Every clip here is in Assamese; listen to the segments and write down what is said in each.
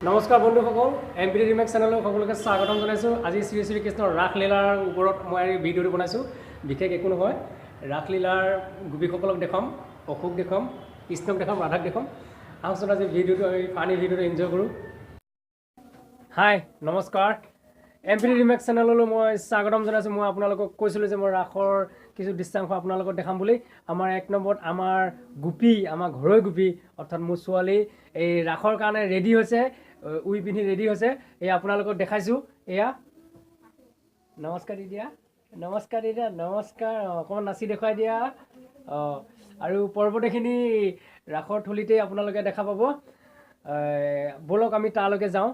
নমস্কাৰ বন্ধুসকল, এমপিডি ৰিমেক্স চেনেলক সকলোকে স্বাগতম জনাইছোঁ। আজি শ্ৰী শ্ৰী কৃষ্ণৰ ৰাসলীলাৰ ওপৰত মই ভিডিঅ'টো বনাইছোঁ। বিশেষ একো নহয়, ৰাসলীলাৰ গোপীসকলক দেখাম, অশোক দেখাম, কৃষ্ণক দেখাম, ৰাধাক দেখাম। আহকচোন আজি ভিডিঅ'টো ফানি ভিডিঅ'টো এনজয় কৰোঁ। হাই নমস্কাৰ, এমপিডি ৰিমেক্স চেনেললৈ মই স্বাগতম জনাইছোঁ। মই আপোনালোকক কৈছিলোঁ যে মই ৰাসৰ কিছু দৃশ্যাংশ আপোনালোকক দেখাম বুলি। আমাৰ এক নম্বৰত আমাৰ গোপী, আমাৰ ঘৰৈ গোপী অৰ্থাৎ মোৰ ছোৱালী এই ৰাসৰ কাৰণে ৰেডি হৈছে, উই পিন্ধি ৰেডি হৈছে। এই আপোনালোকক দেখাইছোঁ। এয়া নমস্কাৰ দি দিয়া, নমস্কাৰ দি দিয়া, নমস্কাৰ। অকণমান নাচি দেখুৱাই দিয়া। আৰু পৰৱৰ্তীখিনি ৰাসৰ থলীতেই আপোনালোকে দেখা পাব। ব'লক আমি তালৈকে যাওঁ।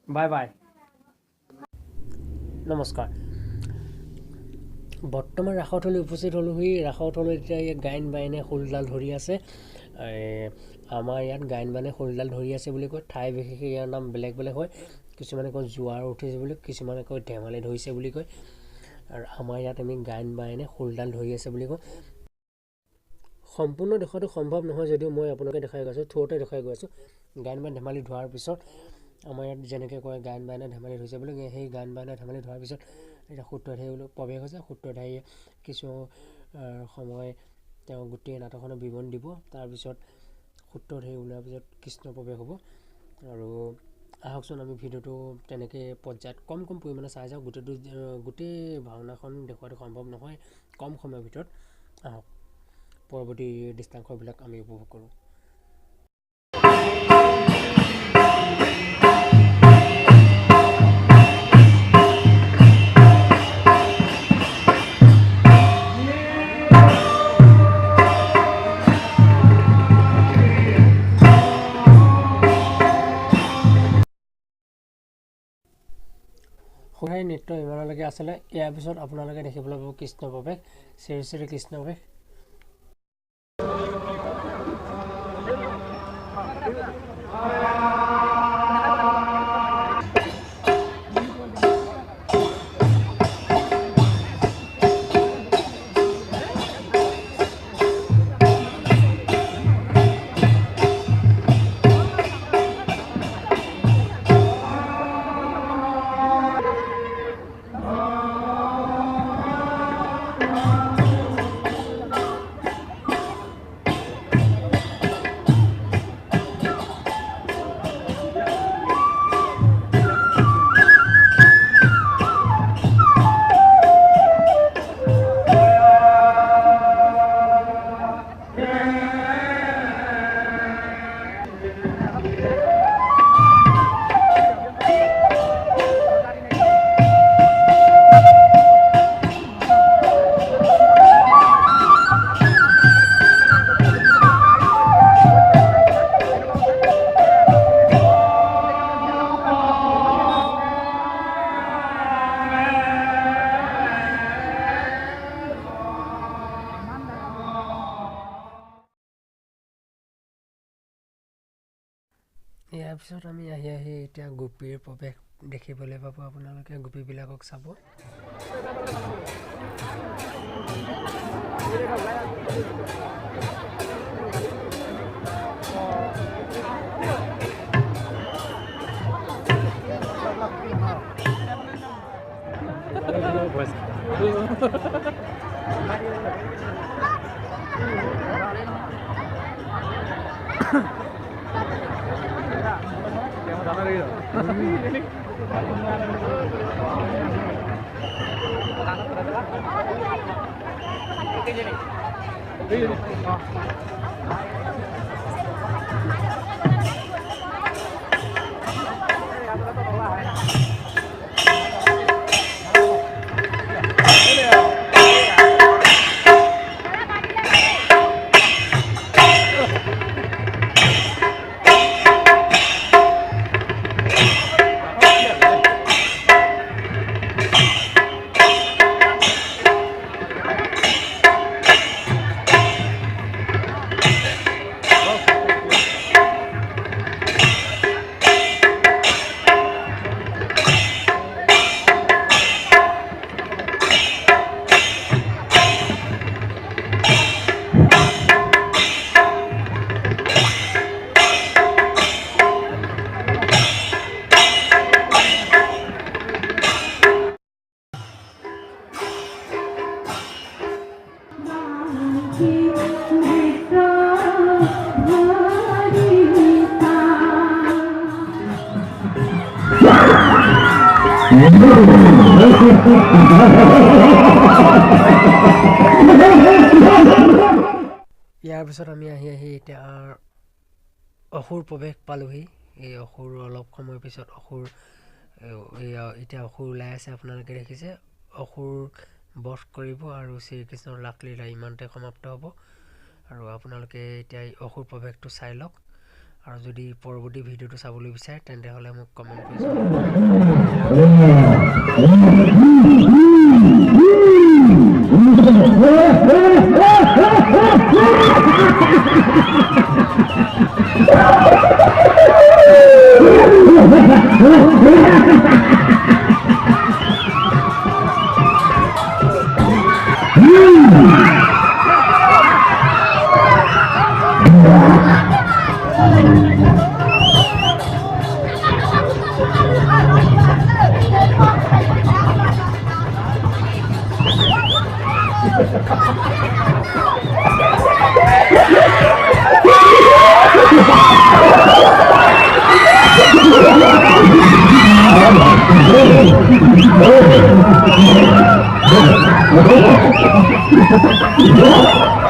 বাই বাই, নমস্কাৰ। বৰ্তমান ৰাসৰ থলী উপস্থিত হ'লোহি। ৰাসৰ থলীত এতিয়া গায়ন বায়নে খোলডাল ধৰি আছে। আমাৰ ইয়াত গায়ন বায়নে খোলডাল ধৰি আছে বুলি কয়। ঠাই বিশেষে ইয়াৰ নাম বেলেগ বেলেগ হয়। কিছুমানে কয় জোৱাৰ উঠিছে বুলি, কিছুমানে কয় ধেমালি ধৰিছে বুলি কয়। আৰু আমাৰ ইয়াত আমি গায়ন বায়নে খোলডাল ধৰি আছে বুলি কওঁ। সম্পূৰ্ণ দেখুৱাটো সম্ভৱ নহয় যদিও মই আপোনালোকে দেখাই গৈ আছোঁ, থ্ৰুতে দেখাই গৈ আছোঁ। গায়ন বায়ন ধেমালি ধোৱাৰ পিছত আমাৰ ইয়াত যেনেকৈ কয় গায়ন বায়নে ধেমালি ধৰিছে বুলি, সেই গায়ন বায়নে ধেমালি ধোৱাৰ পিছত এতিয়া সূত্ৰধাৰী প্ৰৱেশ হৈছে। সূত্ৰধাৰীয়ে কিছু সময় তেওঁ গোটেই নাটকখনৰ বিৱৰণ দিব। তাৰপিছত সূত্ৰধাৰী ওলোৱাৰ পিছত কৃষ্ণ প্ৰৱেশ হ'ব। আৰু আহকচোন আমি ভিডিঅ'টো তেনেকৈ পৰ্যায়ত কম পৰিমাণে চাই যাওঁ। গোটেই ভাওনাখন দেখুৱাটো সম্ভৱ নহয় কম সময়ৰ ভিতৰত। আহক পৰৱৰ্তী দৃশ্যাংশবিলাক আমি উপভোগ কৰোঁ। সদায় নৃত্য ইমানলৈকে আছিলে। ইয়াৰ পিছত আপোনালোকে দেখিবলৈ পাব কৃষ্ণ প্ৰৱেশ, শ্ৰী শ্ৰী কৃষ্ণ প্ৰৱেশ। ইয়াৰ পিছত আমি আহি এতিয়া গোপীৰ প্ৰৱেশ দেখিবলৈ পাব। আপোনালোকে গোপীবিলাকক চাব। ইয়াৰ পিছত আমি আহি এতিয়া অসুৰ প্ৰৱেশ পালোহি। এই অসুৰ অলপ সময়ৰ পিছত এতিয়া অসুৰ ওলাই আছে, আপোনালোকে দেখিছে। অসুৰ বধ কৰিব আৰু শ্ৰীকৃষ্ণৰ লাকলীলা ইমানতে সমাপ্ত হ'ব। আৰু আপোনালোকে এতিয়া এই অসুৰ প্ৰৱেশটো চাই লওক। আৰু যদি পৰৱৰ্তী ভিডিঅ'টো চাবলৈ বিচাৰে তেন্তে হ'লে মোক কমেণ্ট কৰি Oh,